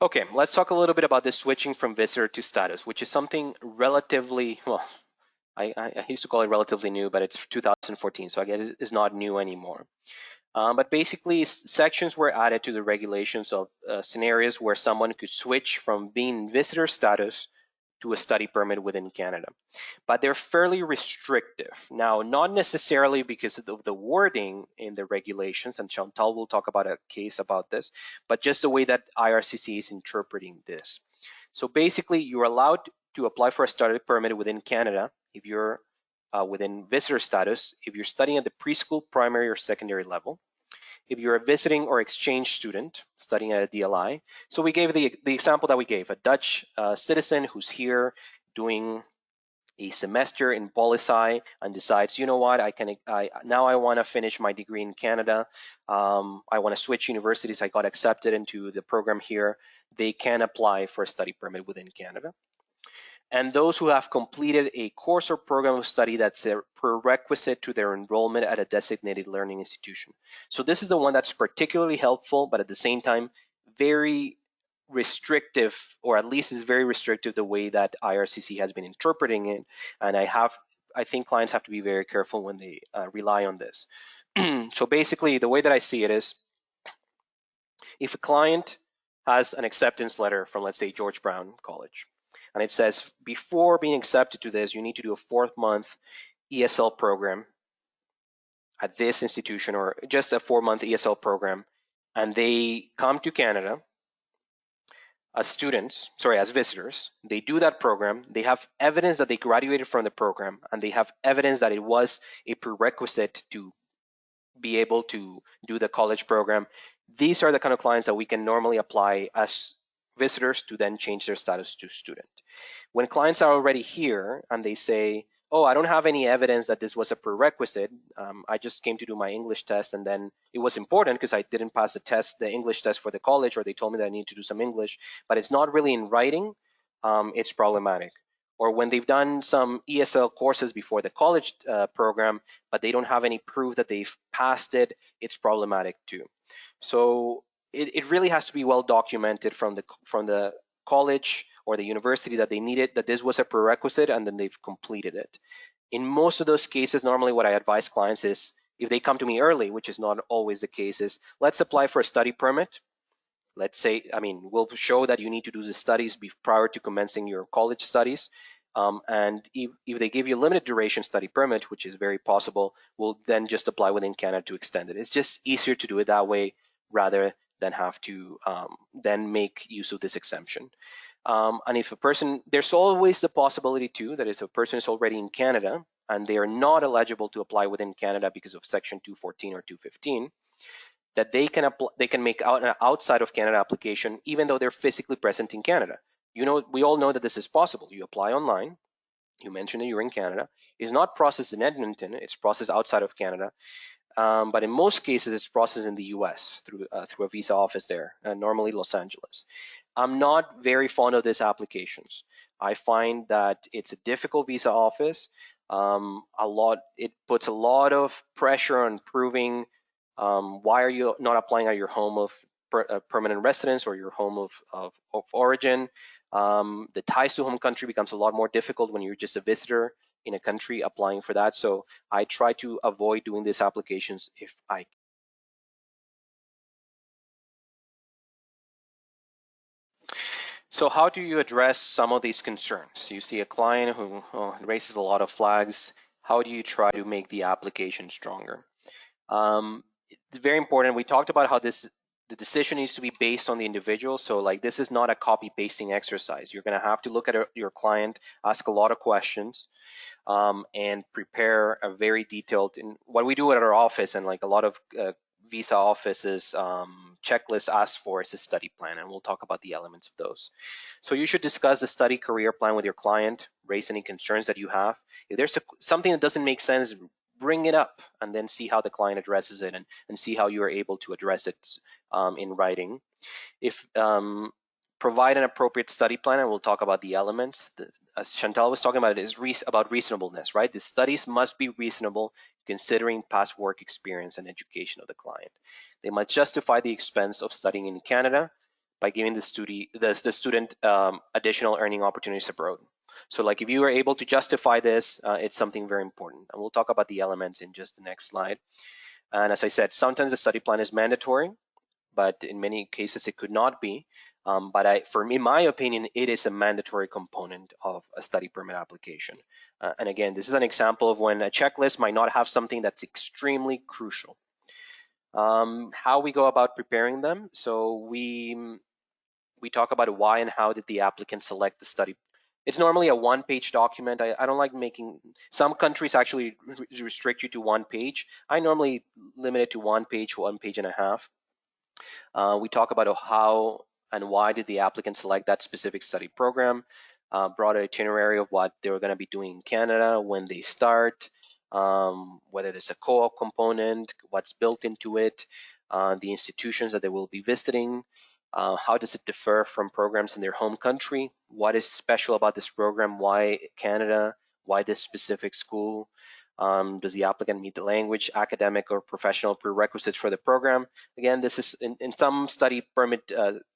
Okay, let's talk a little bit about this switching from visitor to status, which is something relatively, well, I used to call it relatively new, but it's 2014, so I guess it's not new anymore. But basically, sections were added to the regulations of scenarios where someone could switch from being visitor status to a study permit within Canada. But they're fairly restrictive. Now, not necessarily because of the wording in the regulations, and Chantal will talk about a case about this, but just the way that IRCC is interpreting this. So basically, you're allowed to apply for a study permit within Canada if you're within visitor status, if you're studying at the preschool, primary, or secondary level, if you're a visiting or exchange student studying at a DLI. So we gave the example that we gave, a Dutch citizen who's here doing a semester in poli-sci and decides, you know what, now I want to finish my degree in Canada. I want to switch universities. I got accepted into the program here. They can apply for a study permit within Canada. And those who have completed a course or program of study that's a prerequisite to their enrollment at a designated learning institution. So this is the one that's particularly helpful, but at the same time, very restrictive, or at least is very restrictive the way that IRCC has been interpreting it. And I think clients have to be very careful when they rely on this. So basically, the way that I see it is, if a client has an acceptance letter from, let's say, George Brown College, and it says, before being accepted to this, you need to do a 4-month ESL program at this institution, or just a 4-month ESL program, and they come to Canada as students, as visitors. They do that program. They have evidence that they graduated from the program, and they have evidence that it was a prerequisite to be able to do the college program. These are the kind of clients that we can normally apply as visitors to then change their status to student. When clients are already here and they say, oh, I don't have any evidence that this was a prerequisite. I just came to do my English test, and then it was important because I didn't pass the English test for the college, or they told me that I need to do some English, but it's not really in writing, it's problematic. Or when they've done some ESL courses before the college program, but they don't have any proof that they've passed it, it's problematic too. So it really has to be well documented from the college or the university that they needed, that this was a prerequisite, and then they've completed it. In most of those cases, normally what I advise clients is, if they come to me early, which is not always the case, is let's apply for a study permit. Let's say, we'll show that you need to do the studies prior to commencing your college studies. And if they give you a limited duration study permit, which is very possible, we'll then just apply within Canada to extend it. It's just easier to do it that way rather than have to then make use of this exemption. And if a person, there's always the possibility too that if a person is already in Canada and they are not eligible to apply within Canada because of Section 214 or 215, that they can make an outside of Canada application even though they're physically present in Canada. We all know that this is possible. You apply online. You mentioned that you're in Canada. It's not processed in Edmonton. It's processed outside of Canada. But in most cases, it's processed in the US through a visa office there, normally Los Angeles. I'm not very fond of these applications. I find that it's a difficult visa office. It puts a lot of pressure on proving why are you not applying at your home of permanent residence or your home of origin. The ties to home country becomes a lot more difficult when you're just a visitor in a country applying for that. So I try to avoid doing these applications if I can. So how do you address some of these concerns? You see a client who raises a lot of flags. How do you try to make the application stronger? It's very important. We talked about how the decision needs to be based on the individual. So this is not a copy pasting exercise. You're going to have to look at your client, ask a lot of questions, and prepare a very detailed, what we do at our office and a lot of visa offices checklist asks for is a study plan, and we'll talk about the elements of those. So you should discuss the study career plan with your client, raise any concerns that you have. If there's something that doesn't make sense, bring it up and then see how the client addresses it, and see how you are able to address it in writing. If provide an appropriate study plan, and we'll talk about the elements. As Chantal was talking about, it is about reasonableness, right? The studies must be reasonable considering past work experience and education of the client. They must justify the expense of studying in Canada, by giving the student additional earning opportunities abroad. So like if you are able to justify this, it's something very important. And we'll talk about the elements in just the next slide. And as I said, sometimes the study plan is mandatory, but in many cases it could not be. But in my opinion, it is a mandatory component of a study permit application. And again, this is an example of when a checklist might not have something that's extremely crucial. How we go about preparing them. So we talk about why and how did the applicant select the study. It's normally a one-page document. I don't like making, some countries actually restrict you to one page. I normally limit it to one page and a half. We talk about how and why did the applicant select that specific study program, broad itinerary of what they were going to be doing in Canada, when they start, whether there's a co-op component, what's built into it, the institutions that they will be visiting, how does it differ from programs in their home country, what is special about this program, why Canada, why this specific school, does the applicant meet the language, academic, or professional prerequisites for the program? Again, this is in some study permit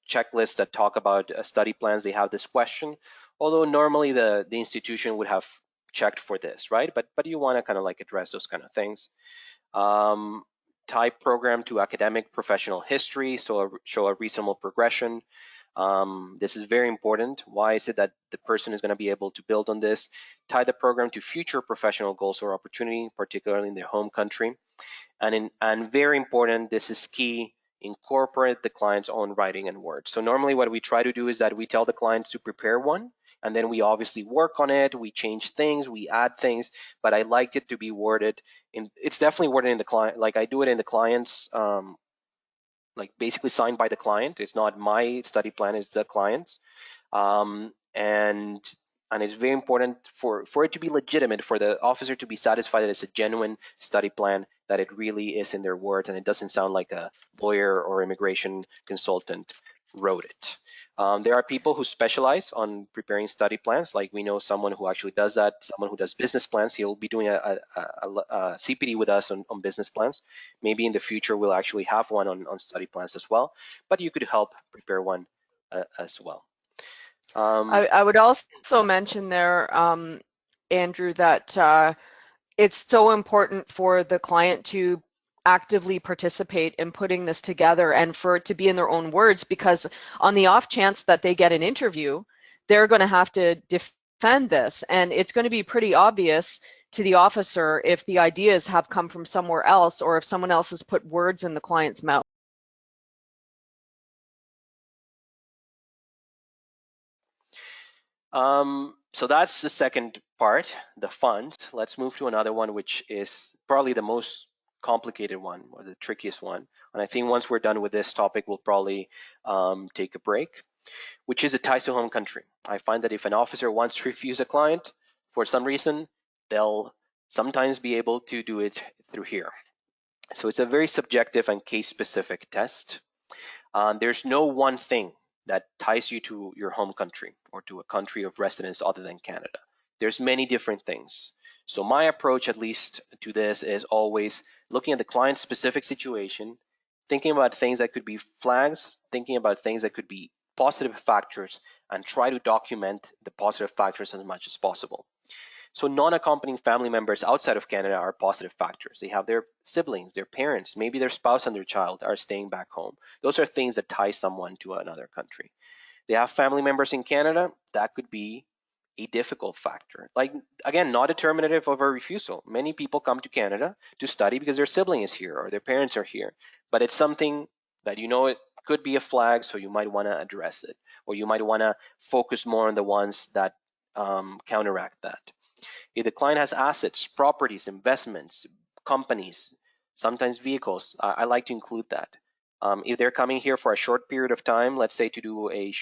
checklists that talk about study plans, they have this question, although normally the institution would have checked for this, right? But you want to kind of like address those kind of things. Type program to academic professional history, so show a reasonable progression. This is very important. Why is it that the person is going to be able to build on this? Tie the program to future professional goals or opportunity, particularly in their home country. And very important, this is key, incorporate the client's own writing and words. So normally what we try to do is that we tell the clients to prepare one, and then we obviously work on it, we change things, we add things, but I like it to be worded in, it's definitely worded in the client, like I do it in the client's, like basically signed by the client. It's not my study plan, it's the client's. And it's very important for it to be legitimate, for the officer to be satisfied that it's a genuine study plan, that it really is in their words and it doesn't sound like a lawyer or immigration consultant wrote it. There are people who specialize on preparing study plans. Like we know someone who actually does that, someone who does business plans. He'll be doing a CPD with us on business plans. Maybe in the future we'll actually have one on study plans as well, but you could help prepare one as well. I would also mention there, Andrew, that it's so important for the client to actively participate in putting this together and for it to be in their own words, because on the off chance that they get an interview, they're going to have to defend this, and it's going to be pretty obvious to the officer if the ideas have come from somewhere else or if someone else has put words in the client's mouth. So that's the second part, the funds. Let's move to another one, which is probably the most complicated one or the trickiest one. And I think once we're done with this topic, we'll probably take a break, which is a ties to home country. I find that if an officer wants to refuse a client for some reason, they'll sometimes be able to do it through here. So it's a very subjective and case-specific test. There's no one thing that ties you to your home country or to a country of residence other than Canada. There's many different things. So my approach, at least to this, is always looking at the client's specific situation, thinking about things that could be flags, thinking about things that could be positive factors, and try to document the positive factors as much as possible. So non-accompanying family members outside of Canada are positive factors. They have their siblings, their parents, maybe their spouse and their child are staying back home. Those are things that tie someone to another country. They have family members in Canada. That could be a difficult factor. Like, again, not determinative of a refusal. Many people come to Canada to study because their sibling is here or their parents are here. But it's something that you know it could be a flag, so you might want to address it. Or you might want to focus more on the ones that counteract that. If the client has assets, properties, investments, companies, sometimes vehicles, I like to include that. If they're coming here for a short period of time, let's say to do a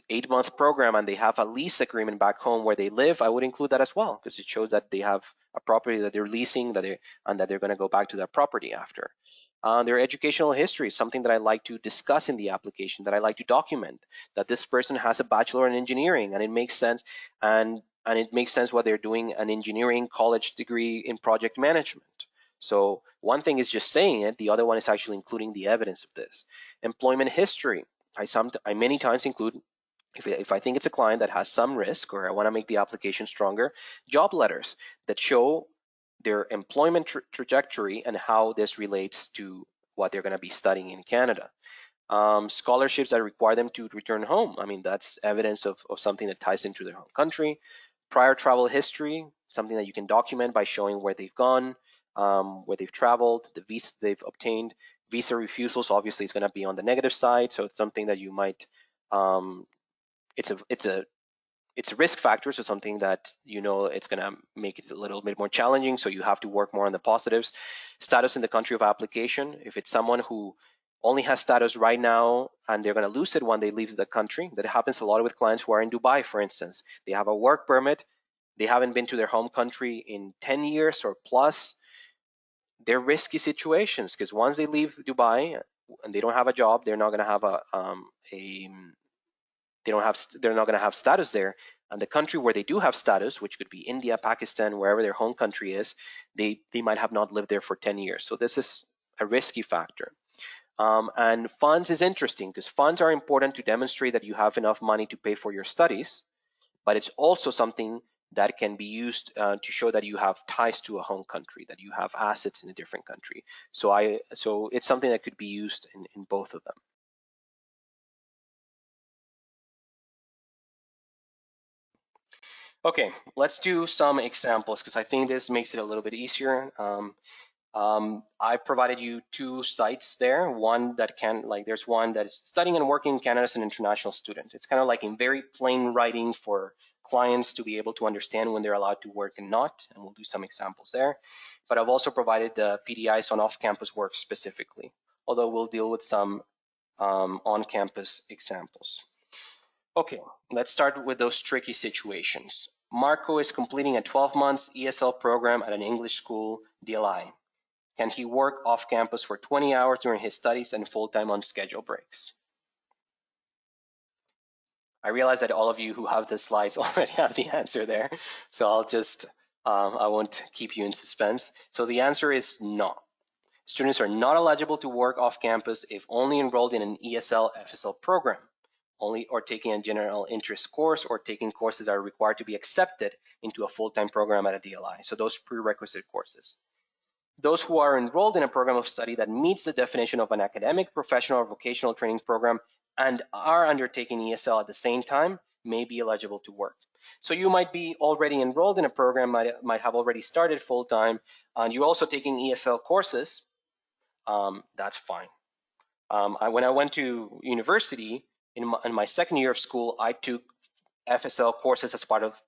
8-month program and they have a lease agreement back home where they live, I would include that as well, because it shows that they have a property that they're leasing and that they're going to go back to that property after. Their educational history is something that I like to discuss in the application, that I like to document, that this person has a bachelor in engineering and it makes sense, and it makes sense what they're doing an engineering college degree in project management. So one thing is just saying it, the other one is actually including the evidence of this. Employment history. I many times include, if I think it's a client that has some risk or I want to make the application stronger, job letters that show their employment trajectory and how this relates to what they're going to be studying in Canada. Scholarships that require them to return home. I mean, that's evidence of something that ties into their home country. Prior travel history, something that you can document by showing where they've gone, where they've traveled, the visa they've obtained. Visa refusals obviously is going to be on the negative side, so it's something that you might. It's a risk factor, so something that it's going to make it a little bit more challenging. So you have to work more on the positives. Status in the country of application. If it's someone who only has status right now and they're going to lose it when they leave the country, that happens a lot with clients who are in Dubai, for instance. They have a work permit. They haven't been to their home country in 10 years or plus. They're risky situations because once they leave Dubai and they don't have a job, they're not going to have they're not going to have status there. And the country where they do have status, which could be India, Pakistan, wherever their home country is, they might have not lived there for 10 years. So this is a risky factor. And funds is interesting because funds are important to demonstrate that you have enough money to pay for your studies, but it's also something that can be used to show that you have ties to a home country, that you have assets in a different country. So it's something that could be used in both of them. Okay, let's do some examples because I think this makes it a little bit easier. I provided you two sites there. One that there's one that is studying and working in Canada as an international student. It's kind of like in very plain writing for clients to be able to understand when they're allowed to work and not, and we'll do some examples there. But I've also provided the PDIs on off-campus work specifically, although we'll deal with some on-campus examples. Okay, let's start with those tricky situations. Marco is completing a 12 months ESL program at an English school, DLI. Can he work off campus for 20 hours during his studies and full-time on schedule breaks? I realize that all of you who have the slides already have the answer there, so I won't keep you in suspense. So the answer is no. Students are not eligible to work off campus if only enrolled in an ESL FSL program, or taking a general interest course or taking courses that are required to be accepted into a full-time program at a DLI. So those prerequisite courses. Those who are enrolled in a program of study that meets the definition of an academic, professional, or vocational training program and are undertaking ESL at the same time may be eligible to work. So you might be already enrolled in a program, might have already started full-time, and you're also taking ESL courses. That's fine. When I went to university, in my second year of school, I took FSL courses as part of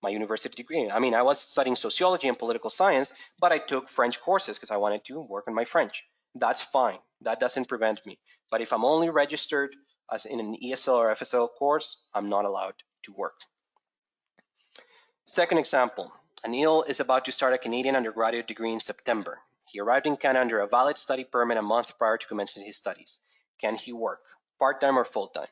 my university degree. I mean, I was studying sociology and political science, but I took French courses because I wanted to work on my French. That's fine. That doesn't prevent me. But if I'm only registered as in an ESL or FSL course, I'm not allowed to work. Second example, Anil is about to start a Canadian undergraduate degree in September. He arrived in Canada under a valid study permit a month prior to commencing his studies. Can he work part-time or full-time?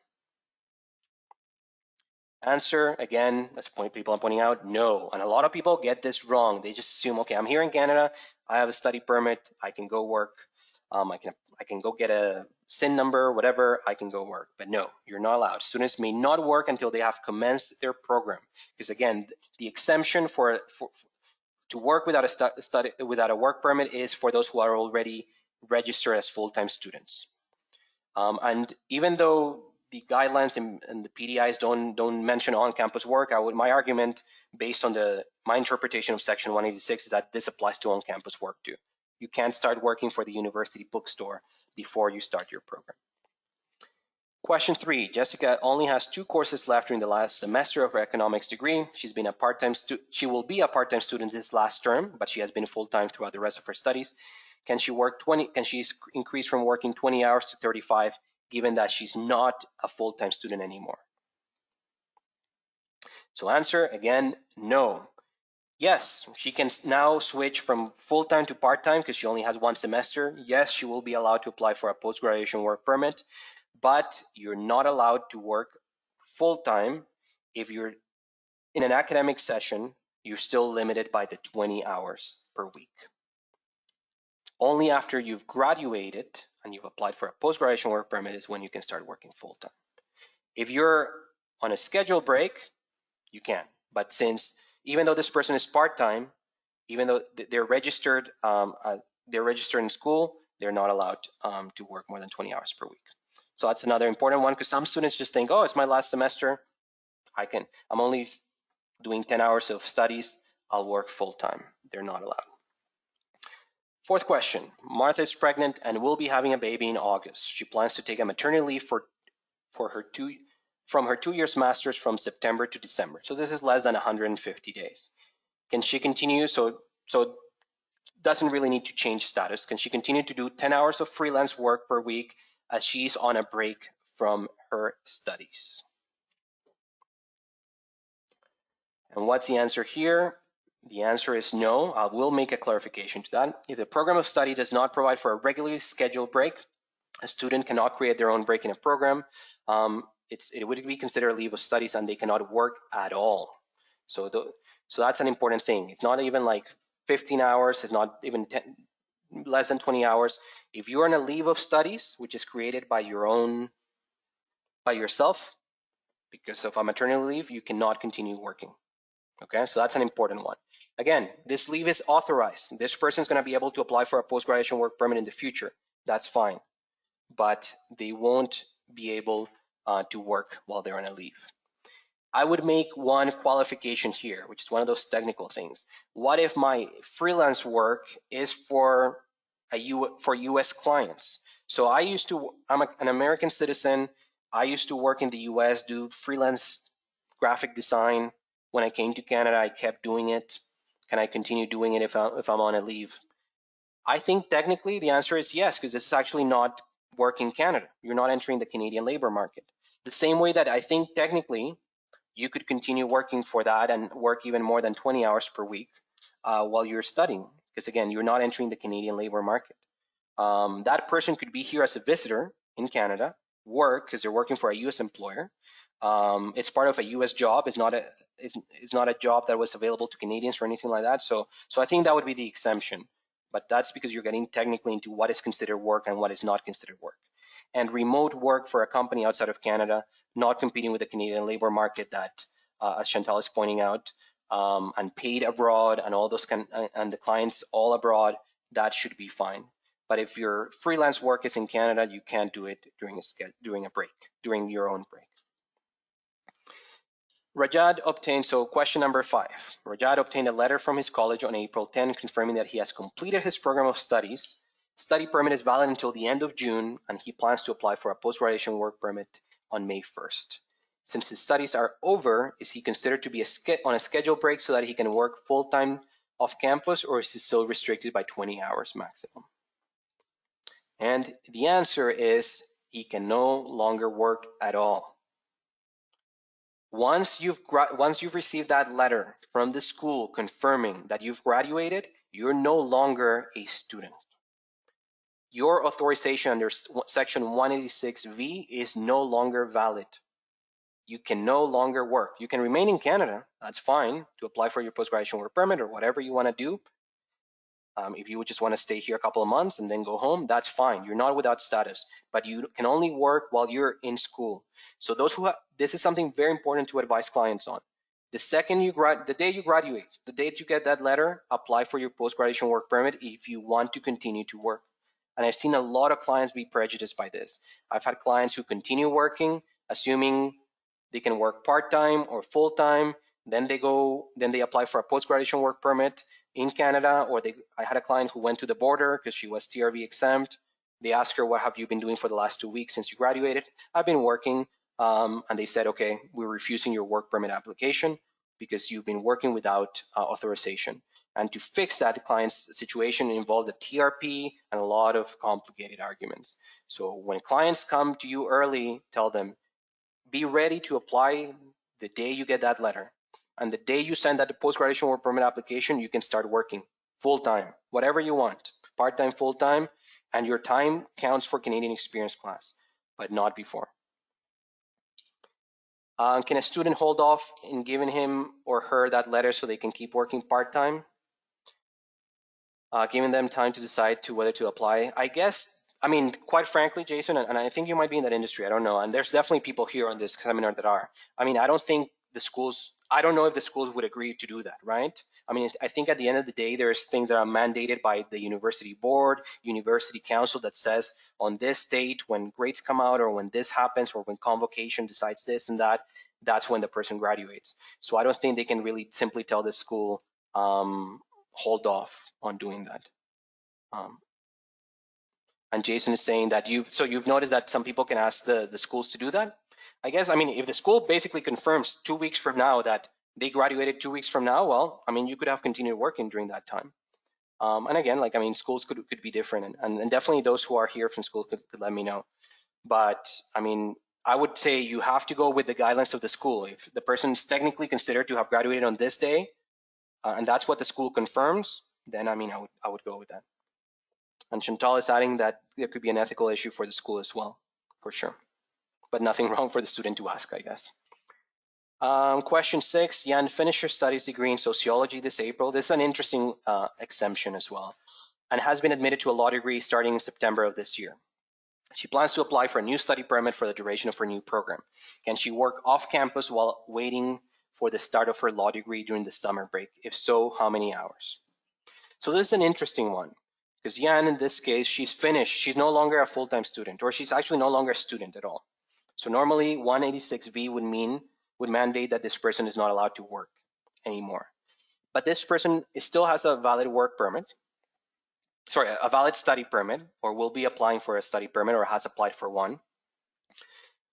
Answer, again, as people are pointing out, no. And a lot of people get this wrong. They just assume, okay, I'm here in Canada, I have a study permit, I can go work, I can go get a SIN number, whatever, I can go work. But no, you're not allowed. Students may not work until they have commenced their program. Because again, the exemption to work without a work permit is for those who are already registered as full-time students. And even though the guidelines and the PDIs don't mention on-campus work, my argument based on my interpretation of Section 186 is that this applies to on-campus work too. You can't start working for the university bookstore before you start your program. Question 3, Jessica only has 2 courses left during the last semester of her economics degree. She will be a part-time student this last term, but she has been full-time throughout the rest of her studies. Can she increase from working 20 hours to 35, given that she's not a full-time student anymore? So answer, again, no. Yes, she can now switch from full-time to part-time because she only has 1 semester. Yes, she will be allowed to apply for a post-graduation work permit, but you're not allowed to work full-time if you're in an academic session. You're still limited by the 20 hours per week. Only after you've graduated and you've applied for a post-graduation work permit is when you can start working full-time. If you're on a scheduled break, you can. But since even though this person is part-time, even though they're registered in school, they're not allowed to work more than 20 hours per week. So that's another important one, because some students just think, oh, it's my last semester, I'm only doing 10 hours of studies, I'll work full-time. They're not allowed. Fourth question, Martha is pregnant and will be having a baby in August. She plans to take a maternity leave from her 2 years master's from September to December. So this is less than 150 days. Can she continue? So doesn't really need to change status. Can she continue to do 10 hours of freelance work per week as she's on a break from her studies? And what's the answer here? The answer is no. I will make a clarification to that. If the program of study does not provide for a regularly scheduled break, a student cannot create their own break in a program. It would be considered a leave of studies and they cannot work at all. So that's an important thing. It's not even like 15 hours, it's not even less than 20 hours. If you're on a leave of studies, which is created by yourself, because of a maternity leave, you cannot continue working. Okay, so that's an important one. Again, this leave is authorized. This person is going to be able to apply for a post-graduation work permit in the future. That's fine. But they won't be able to work while they're on a leave. I would make one qualification here, which is one of those technical things. What if my freelance work is for US clients? So I'm an American citizen. I used to work in the US, do freelance graphic design. When I came to Canada, I kept doing it. Can I continue doing it if I'm on a leave? I think technically the answer is yes, because this is actually not work in Canada. You're not entering the Canadian labor market. The same way that I think technically you could continue working for that and work even more than 20 hours per week while you're studying, because again, you're not entering the Canadian labor market. That person could be here as a visitor in Canada, work because they're working for a US employer. It's part of a US job. It's not a job that was available to Canadians or anything like that. So I think that would be the exemption. But that's because you're getting technically into what is considered work and what is not considered work. And remote work for a company outside of Canada, not competing with the Canadian labor market that, as Chantal is pointing out, and paid abroad and all those and the clients all abroad, that should be fine. But if your freelance work is in Canada, you can't do it during your own break. Rajad obtained, so question number 5. Rajad obtained a letter from his college on April 10 confirming that he has completed his program of studies. Study permit is valid until the end of June, and he plans to apply for a post-graduation work permit on May 1st. Since his studies are over, is he considered to be on a scheduled break so that he can work full-time off campus, or is he still restricted by 20 hours maximum? And the answer is he can no longer work at all. Once you've received that letter from the school confirming that you've graduated, you're no longer a student. Your authorization under Section 186V is no longer valid. You can no longer work. You can remain in Canada, that's fine, to apply for your post-graduation work permit or whatever you want to do. If you would just want to stay here a couple of months and then go home, that's fine. You're not without status, but you can only work while you're in school. So this is something very important to advise clients on. The day you graduate, the date you get that letter, apply for your post-graduation work permit if you want to continue to work. And I've seen a lot of clients be prejudiced by this. I've had clients who continue working, assuming they can work part-time or full-time, then they apply for a post-graduation work permit in Canada, or I had a client who went to the border because she was TRV exempt. They asked her, what have you been doing for the last 2 weeks since you graduated? I've been working. And they said, okay, we're refusing your work permit application because you've been working without authorization. And to fix that client's situation involved a TRP and a lot of complicated arguments. So when clients come to you early, tell them, be ready to apply the day you get that letter. And the day you send that post-graduation work permit application, you can start working full-time, whatever you want, part-time, full-time, and your time counts for Canadian Experience class, but not before. Can a student hold off in giving him or her that letter so they can keep working part-time? giving them time to decide to whether to apply. I guess, I mean, quite frankly, Jason, and I think you might be in that industry, I don't know, and there's definitely people here on this seminar that are. I mean, I don't think the schools, I don't know if the schools would agree to do that, right? I mean, I think at the end of the day, there's things that are mandated by the university board, university council that says on this date, when grades come out or when this happens or when convocation decides this and that, that's when the person graduates. So I don't think they can really simply tell the school, hold off on doing that. And Jason is saying that you've noticed that some people can ask the schools to do that. I guess, I mean, if the school basically confirms 2 weeks from now that they graduated 2 weeks from now, well, I mean, you could have continued working during that time. And again, like, I mean, schools could be different, and definitely those who are here from school could let me know. But I mean, I would say you have to go with the guidelines of the school. If the person is technically considered to have graduated on this day, and that's what the school confirms, then I mean, I would go with that. And Chantal is adding that there could be an ethical issue for the school as well, for sure. But nothing wrong for the student to ask, I guess. Question 6, Jan finished her studies degree in sociology this April. This is an interesting exemption as well, and has been admitted to a law degree starting in September of this year. She plans to apply for a new study permit for the duration of her new program. Can she work off campus while waiting for the start of her law degree during the summer break? If so, how many hours? So this is an interesting one, because Yan, in this case, she's finished. She's no longer a full-time student, or she's actually no longer a student at all. So normally 186V would mandate that this person is not allowed to work anymore. But this person still has a valid work permit, sorry, a valid study permit, or will be applying for a study permit or has applied for one.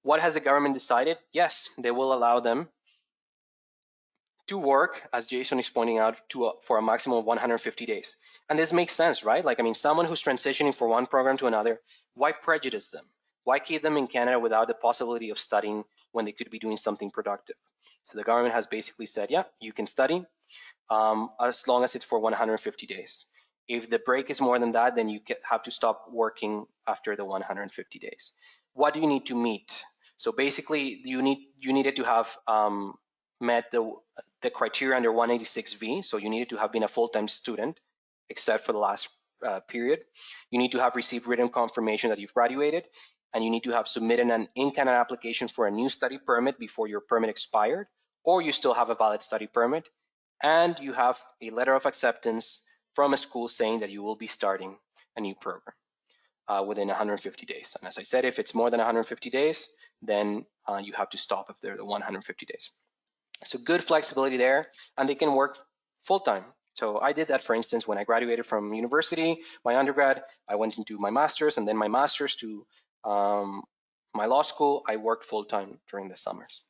What has the government decided? Yes, they will allow them to work, as Jason is pointing out, for a maximum of 150 days. And this makes sense, right? Like, I mean, someone who's transitioning from one program to another, why prejudice them? Why keep them in Canada without the possibility of studying when they could be doing something productive? So the government has basically said, yeah, you can study as long as it's for 150 days. If the break is more than that, then you have to stop working after the 150 days. What do you need to meet? So basically, you needed to have met the criteria under 186V. So you needed to have been a full-time student, except for the last period. You need to have received written confirmation that you've graduated, and you need to have submitted an in-Canada application for a new study permit before your permit expired, or you still have a valid study permit, and you have a letter of acceptance from a school saying that you will be starting a new program within 150 days. And as I said, if it's more than 150 days, then you have to stop after the 150 days. So good flexibility there, and they can work full-time. So I did that, for instance, when I graduated from university, my undergrad, I went into my master's, and then my master's to my law school, I worked full-time during the summers.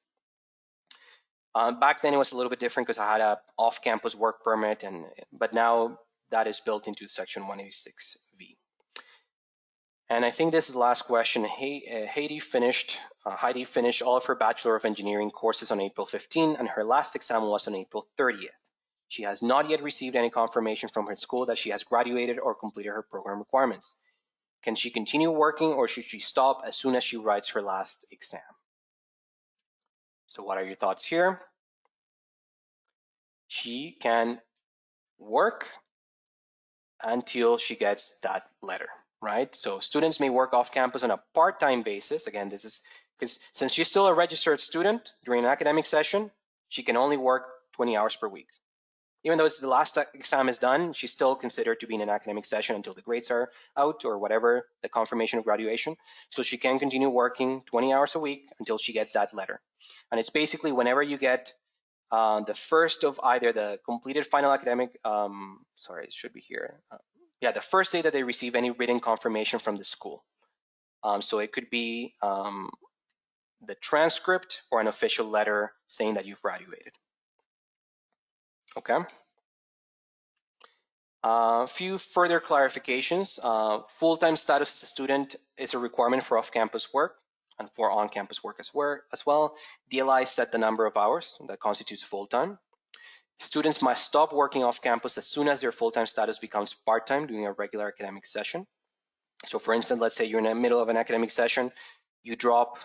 Back then it was a little bit different because I had a off-campus work permit, but now that is built into Section 186V. And I think this is the last question. Heidi finished all of her Bachelor of Engineering courses on April 15, and her last exam was on April 30th. She has not yet received any confirmation from her school that she has graduated or completed her program requirements. Can she continue working, or should she stop as soon as she writes her last exam? So what are your thoughts here? She can work until she gets that letter, right? So students may work off campus on a part-time basis. Again, this is because since she's still a registered student during an academic session, she can only work 20 hours per week. Even though the last exam is done, she's still considered to be in an academic session until the grades are out or whatever, the confirmation of graduation. So she can continue working 20 hours a week until she gets that letter. And it's basically whenever you get the first of either the completed final academic, sorry, it should be here. The first day that they receive any written confirmation from the school. So it could be the transcript or an official letter saying that you've graduated. Okay. A few further clarifications. Full-time status as a student is a requirement for off-campus work and for on-campus work as well. DLI set the number of hours that constitutes full-time. Students must stop working off campus as soon as their full-time status becomes part-time during a regular academic session. So for instance, let's say you're in the middle of an academic session, you drop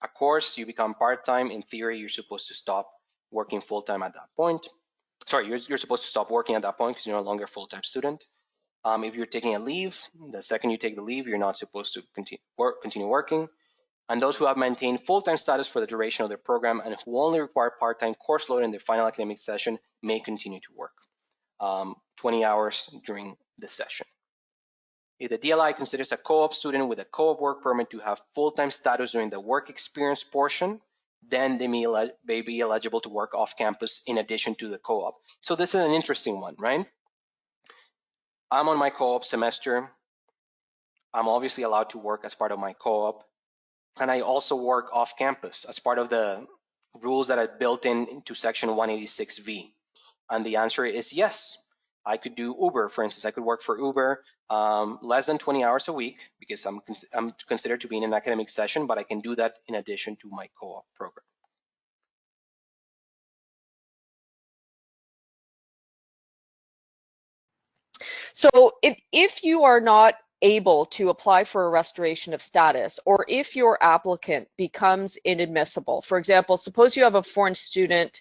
a course, you become part-time. In theory, you're supposed to stop working full-time at that point. Sorry, you're supposed to stop working at that point because you're no longer a full-time student. If you're taking a leave, the second you take the leave, you're not supposed to continue working. And those who have maintained full-time status for the duration of their program and who only require part-time course load in their final academic session may continue to work 20 hours during the session. If the DLI considers a co-op student with a co-op work permit to have full-time status during the work experience portion, then they may be eligible to work off campus in addition to the co-op. So this is an interesting one, right? I'm on my co-op semester. I'm obviously allowed to work as part of my co-op. Can I also work off campus as part of the rules that are built into section 186V? And the answer is yes. I could do Uber, for instance. I could work for Uber less than 20 hours a week because I'm considered to be in an academic session, but I can do that in addition to my co-op program. So if you are not able to apply for a restoration of status, or if your applicant becomes inadmissible, for example, suppose you have a foreign student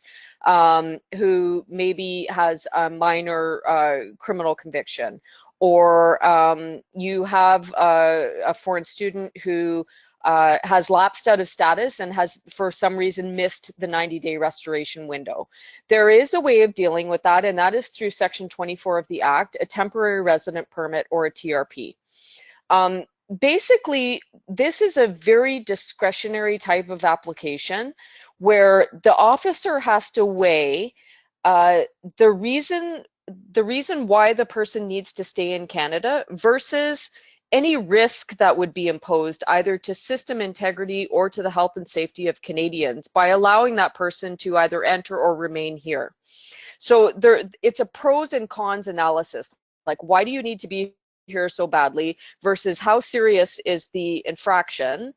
who maybe has a minor criminal conviction, or you have a foreign student who has lapsed out of status and has for some reason missed the 90-day restoration window. There is a way of dealing with that, and that is through section 24 of the Act, a temporary resident permit or a TRP. Basically, this is a very discretionary type of application where the officer has to weigh the reason why the person needs to stay in Canada versus any risk that would be imposed either to system integrity or to the health and safety of Canadians by allowing that person to either enter or remain here. So it's a pros and cons analysis. Like, why do you need to be here so badly versus how serious is the infraction?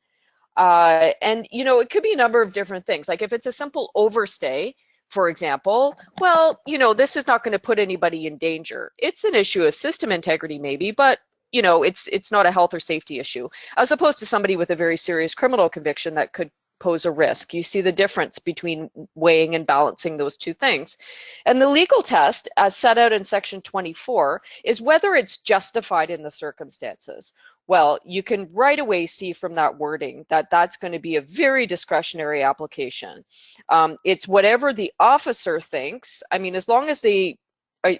And, you know, it could be a number of different things. Like if it's a simple overstay, for example, well, you know, this is not going to put anybody in danger. It's an issue of system integrity maybe, but you know, it's not a health or safety issue, as opposed to somebody with a very serious criminal conviction that could pose a risk. You see the difference between weighing and balancing those two things. And the legal test, as set out in section 24, is whether it's justified in the circumstances. Well, you can right away see from that wording that that's going to be a very discretionary application. It's whatever the officer thinks. I mean, as long as they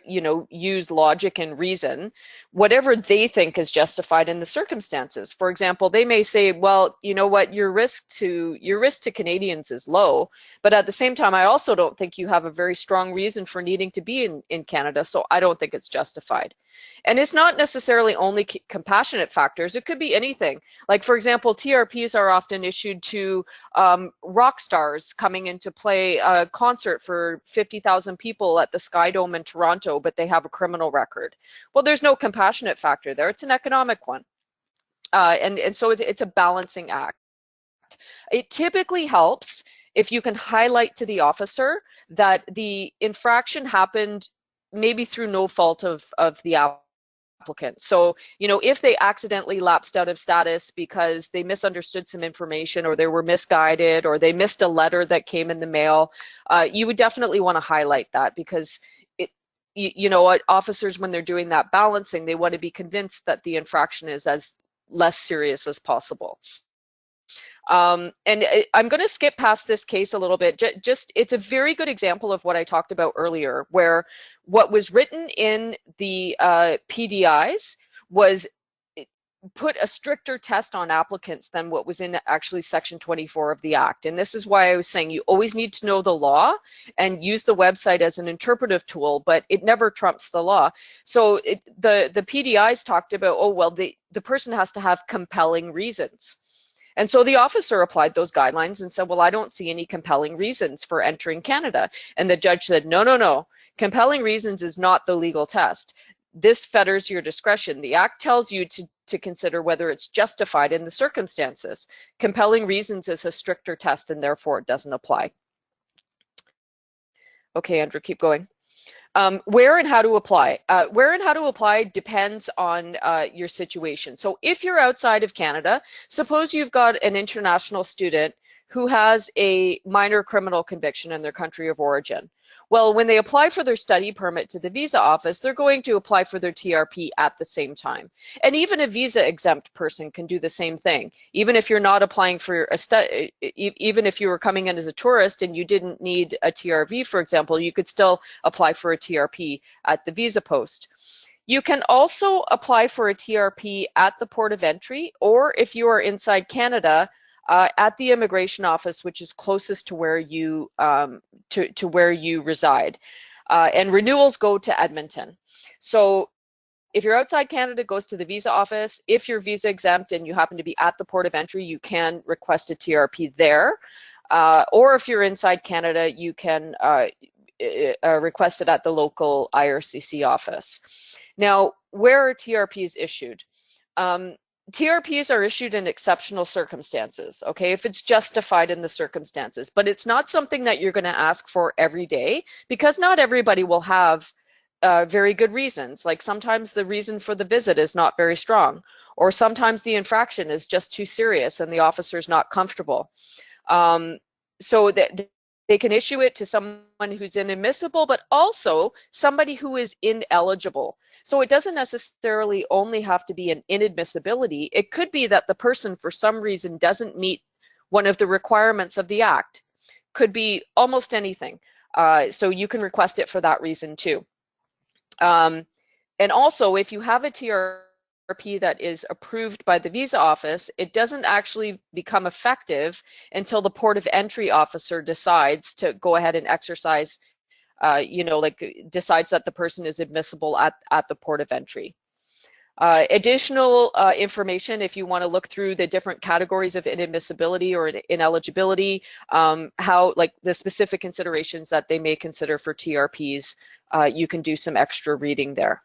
you know, use logic and reason, whatever they think is justified in the circumstances. For example, they may say, well, you know what, your risk to Canadians is low, but at the same time, I also don't think you have a very strong reason for needing to be in Canada, so I don't think it's justified. And it's not necessarily only compassionate factors. It could be anything. Like, for example, TRPs are often issued to rock stars coming in to play a concert for 50,000 people at the Sky Dome in Toronto, but they have a criminal record. Well, there's no compassionate factor there. It's an economic one. And so it's a balancing act. It typically helps if you can highlight to the officer that the infraction happened maybe through no fault of the applicant. So, you know, if they accidentally lapsed out of status because they misunderstood some information or they were misguided or they missed a letter that came in the mail, you would definitely want to highlight that, because you know what, officers, when they're doing that balancing, they want to be convinced that the infraction is as less serious as possible. And I'm going to skip past this case a little bit. Just it's a very good example of what I talked about earlier, where what was written in the PDIs was put a stricter test on applicants than what was in actually section 24 of the Act. And this is why I was saying you always need to know the law and use the website as an interpretive tool, but it never trumps the law. So the PDIs talked about, oh, well, the person has to have compelling reasons. And so the officer applied those guidelines and said, well, I don't see any compelling reasons for entering Canada. And the judge said, no, no, no. Compelling reasons is not the legal test. This fetters your discretion. The Act tells you to consider whether it's justified in the circumstances. Compelling reasons is a stricter test, and therefore it doesn't apply. Okay, Andrew, keep going. Where and how to apply. Where and how to apply depends on your situation. So if you're outside of Canada, suppose you've got an international student who has a minor criminal conviction in their country of origin. Well, when they apply for their study permit to the visa office, they're going to apply for their TRP at the same time. And even a visa exempt person can do the same thing. Even if you're not applying for a study, even if you were coming in as a tourist and you didn't need a TRV, for example, you could still apply for a TRP at the visa post. You can also apply for a TRP at the port of entry, or if you are inside Canada, at the immigration office, which is closest to where you where you reside. And renewals go to Edmonton. So if you're outside Canada, it goes to the visa office. If you're visa exempt and you happen to be at the port of entry, you can request a TRP there. Or if you're inside Canada, you can request it at the local IRCC office. Now, where are TRPs issued? TRPs are issued in exceptional circumstances, okay, if it's justified in the circumstances, but it's not something that you're going to ask for every day, because not everybody will have very good reasons. Like sometimes the reason for the visit is not very strong, or sometimes the infraction is just too serious and the officer's not comfortable. So that they can issue it to someone who's inadmissible, but also somebody who is ineligible. So it doesn't necessarily only have to be an inadmissibility. It could be that the person for some reason doesn't meet one of the requirements of the Act. Could be almost anything. So you can request it for that reason too. And also, if you have a TRP that is approved by the visa office, it doesn't actually become effective until the port of entry officer decides to go ahead and exercise, decides that the person is admissible at the port of entry. Additional information, if you want to look through the different categories of inadmissibility or ineligibility, how, like the specific considerations that they may consider for TRPs, you can do some extra reading there.